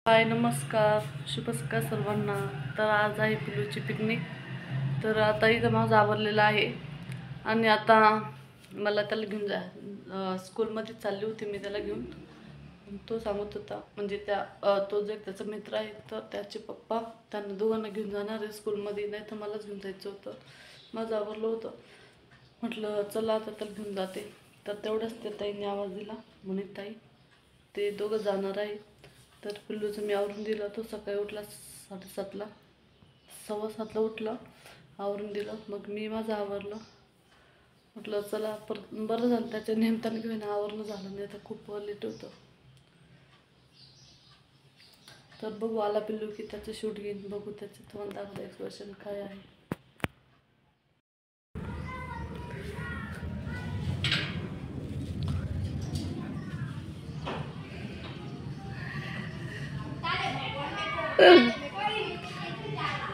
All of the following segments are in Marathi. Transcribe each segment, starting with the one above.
हाय नमस्कार, शुभ सकाळ सर्वांना। तर आज आहे पिलूची पिकनिक। तर आता इथं माझं आवरलेलं आहे आणि आता मला त्याला घेऊन जा स्कूलमध्ये चालली होती मी त्याला घेऊन। तो सांगत होता म्हणजे तो जो त्याचा मित्र आहे तर त्याचे पप्पा त्यांना दोघांना घेऊन जाणार आहे स्कूलमध्ये, नाही तर मलाच घेऊन जायचं होतं। माझं आवरलं होतं, म्हटलं चला आता त्याला घेऊन जाते। तर तेवढंच त्या ताईने आवाज दिला म्हणे ताई ते दोघं जाणार आहे। तर पिल्लूचं मी आवरून दिलं। तो सकाळी उठला 7:30ला, 7:15ला उठला, आवरून दिलं। मग मी माझं आवरलं, म्हटलं चला बरं झालं त्याच्या निमित्तानं घेऊन आवरणं झालं, नाही तर खूप लेट होतं। तर बघू आला पिल्लू की त्याचं शूट घेईन, बघू त्याचं तुम्हाला दाखवलं एक्सप्रेशन काय आहे।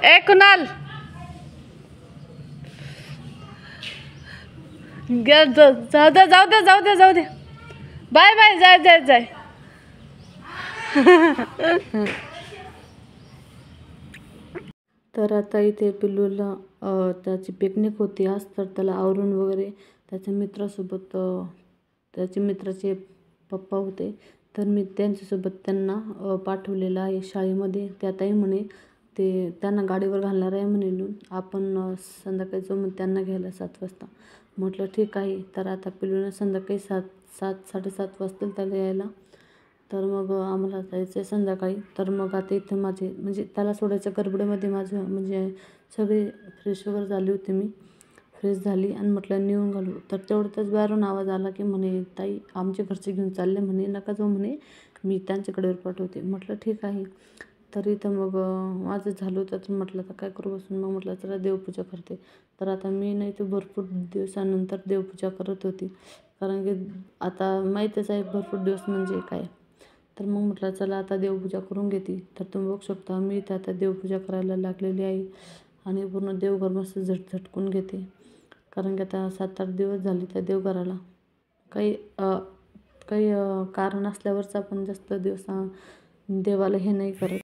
ए कुणाल जाऊ दे बाय बाय, जाय तर आता इथे पिल्लूला त्याची पिकनिक होती आज, तर त्याला आवरून वगैरे त्याच्या मित्रासोबत त्याच्या मित्राचे पप्पा होते, तर मी त्यांच्यासोबत त्यांना पाठवलेलं आहे शाळेमध्ये। त्यातही म्हणे ते त्यांना गाडीवर घालणार आहे म्हणे नेऊन, आपण संध्याकाळी जाऊ मग त्यांना घ्यायला 7 वाजता। म्हटलं ठीक आहे। तर आता पिल्लूला संध्याकाळी 7-7:30 वाजतील त्याला यायला। तर मग आम्हाला जायचं आहे संध्याकाळी। तर मग आता इथे माझे म्हणजे त्याला सोडायच्या गडबडीमध्ये माझं म्हणजे सगळे फ्रेश वगैरे झाली होती, मी फ्रेश झाली आणि म्हटलं नेऊन घालू। तर तेवढ्यातच बाहेरून आवाज आला की म्हणे ताई आमचे घरचे घेऊन चालले म्हणे, नका जाऊ म्हणे, मी त्यांच्याकडे पाठवते। म्हटलं ठीक आहे। तर इथं मग माझं झालं होतं, तर म्हटलं आता काय करू बसून, मग म्हटलं चला देवपूजा करते। तर आता मी नाही तर भरपूर दिवसानंतर देवपूजा करत होती, कारण की आता माहीतच आहे भरपूर दिवस म्हणजे काय। तर मग म्हटलं चला आता देवपूजा करून घेते। तर तुम्ही बघू शकता मी इथं आता देवपूजा करायला लागलेली आहे आणि पूर्ण देवघर मस्त झटकून घेते, कारण की आता 7-8 दिवस झाले त्या देवघराला काही कारण असल्यावरच आपण जास्त दिवस देवाला हे नाही करत।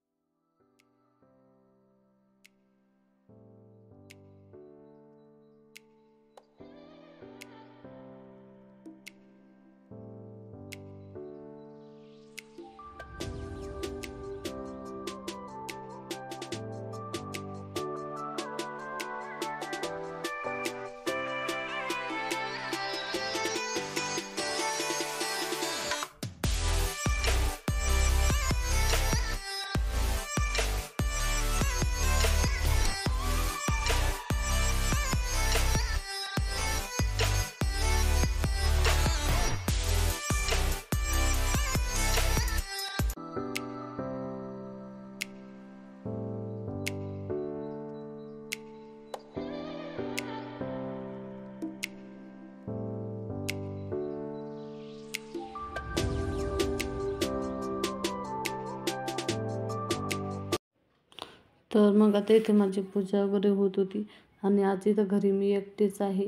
तर मग आता इथे माझी पूजा वगैरे होत होती आणि आज इथं घरी मी एकटीच आहे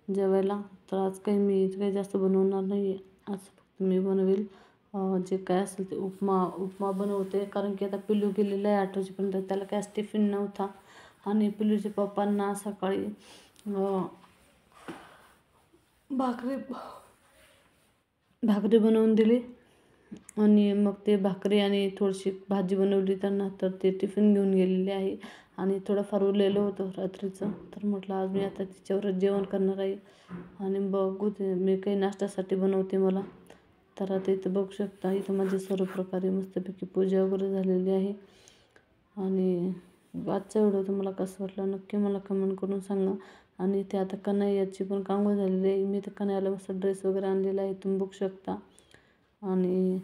जेवायला। तर आज काही जास्त बनवणार नाही आहे, आज फक्त मी बनवेल जे काय असेल ते उपमा बनवते, कारण की आता पिल्लू गेलेलं आहे 8 वाजेपर्यंत, त्याला काय टिफिन नव्हता। आणि पिल्लूच्या पप्पांना सकाळी भाकरी बनवून दिली आणि मग ते भाकरी आणि थोडीशी भाजी बनवली त्यांना, तर ते टिफिन घेऊन गेलेले आहे। आणि थोडंफार उरलेलं होतं रात्रीचं. तर म्हटलं आज मी आता तिच्यावरच जेवण करणार आहे आणि बघू ते मी काही नाश्त्यासाठी बनवते मला. तर आता इथं बघू शकता, इथं माझी सर्व प्रकारे मस्तपैकी पूजा वगैरे झालेली आहे. आणि आजचा व्हिडिओ तुम्हाला कसं वाटला नक्की मला कमेंट करून सांगा. आणि इथे आता कन्हैयाची पण कांगो झालेली आहे. मी तर कन्हैयाला मस्त ड्रेस वगैरे आणलेला आहे, तुम्ही बघू शकता. आणि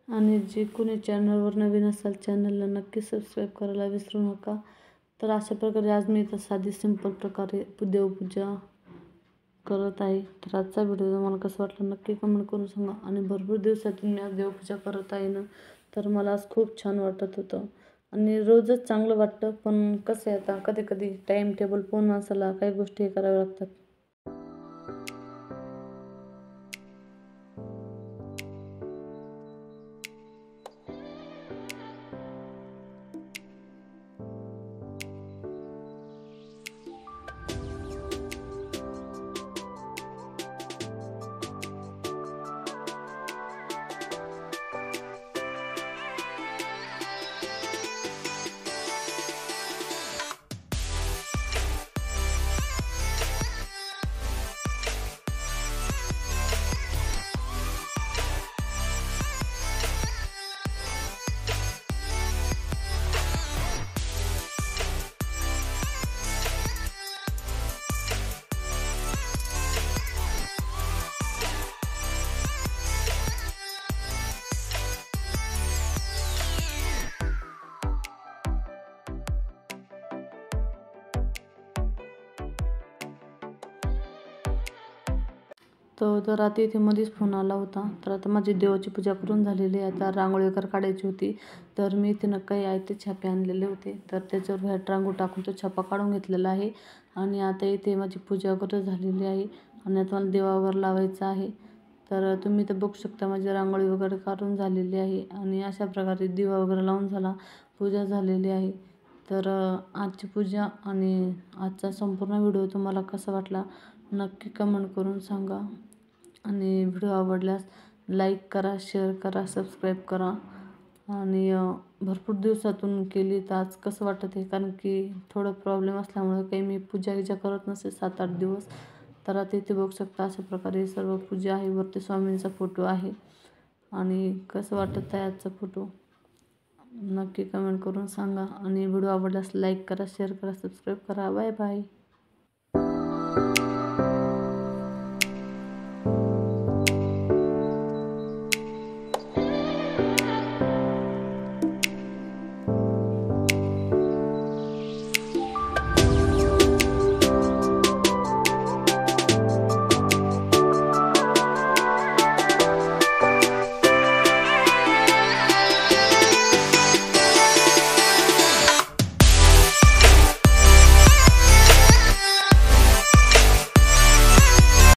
आणि जे कोणी चॅनलवर नवीन असाल चॅनलला नक्की सबस्क्राईब करायला विसरू नका. तर अशा प्रकारे आज मी इथं साधी सिंपल प्रकारे देवपूजा करत आहे. तर आजचा व्हिडिओ तुम्हाला कसं वाटलं नक्की कमेंट करून सांगा. आणि भरपूर दिवसातून मी आज देवपूजा करत आहे ना, तर मला आज खूप छान वाटत होतं. आणि रोजच चांगलं वाटतं, पण कसं आहे आता कधी कधी टाईम टेबल पाहून माणसाला काही गोष्टी हे कराव्या लागतात. तर आता इथे मध्येच फोन आला होता. तर आता माझी देवाची पूजा करून झालेली आहे. आता रांगोळी वगैरे काढायची होती. तर मी इथे काही आहे ते छापे आणलेले होते. तर त्याच्यावर व्हाईट रांगोळी टाकून तो छापा काढून घेतलेला आहे. आणि आता इथे माझी पूजा वगैरे झालेली आहे. आणि आता मला दिवा वगैरे लावायचा आहे. तर तुम्ही तर बघू शकता माझी रांगोळी वगैरे काढून झालेली आहे. आणि अशा प्रकारे दिवा वगैरे लावून झाला, पूजा झालेली आहे. तर आजची पूजा आणि आजचा संपूर्ण व्हिडिओ तुम्हाला कसा वाटला नक्की कमेंट करून सांगा. आणि व्हिडिओ आवडल्यास लाईक करा, शेअर करा, सबस्क्राईब करा. आणि भरपूर दिवसातून केली तर आज कसं वाटत आहे, कारण की थोडं प्रॉब्लेम असल्यामुळे काही मी पूजा करत नसते 7-8 दिवस. तर आता इथे बघू शकता अशा प्रकारे सर्व पूजा आहे. वरती स्वामींचा फोटो आहे. आणि कसं वाटत आहे आजचा फोटो नक्की कमेंट करून सांगा. आणि व्हिडिओ आवडल्यास लाईक करा, शेअर करा, सबस्क्राईब करा. Bye bye.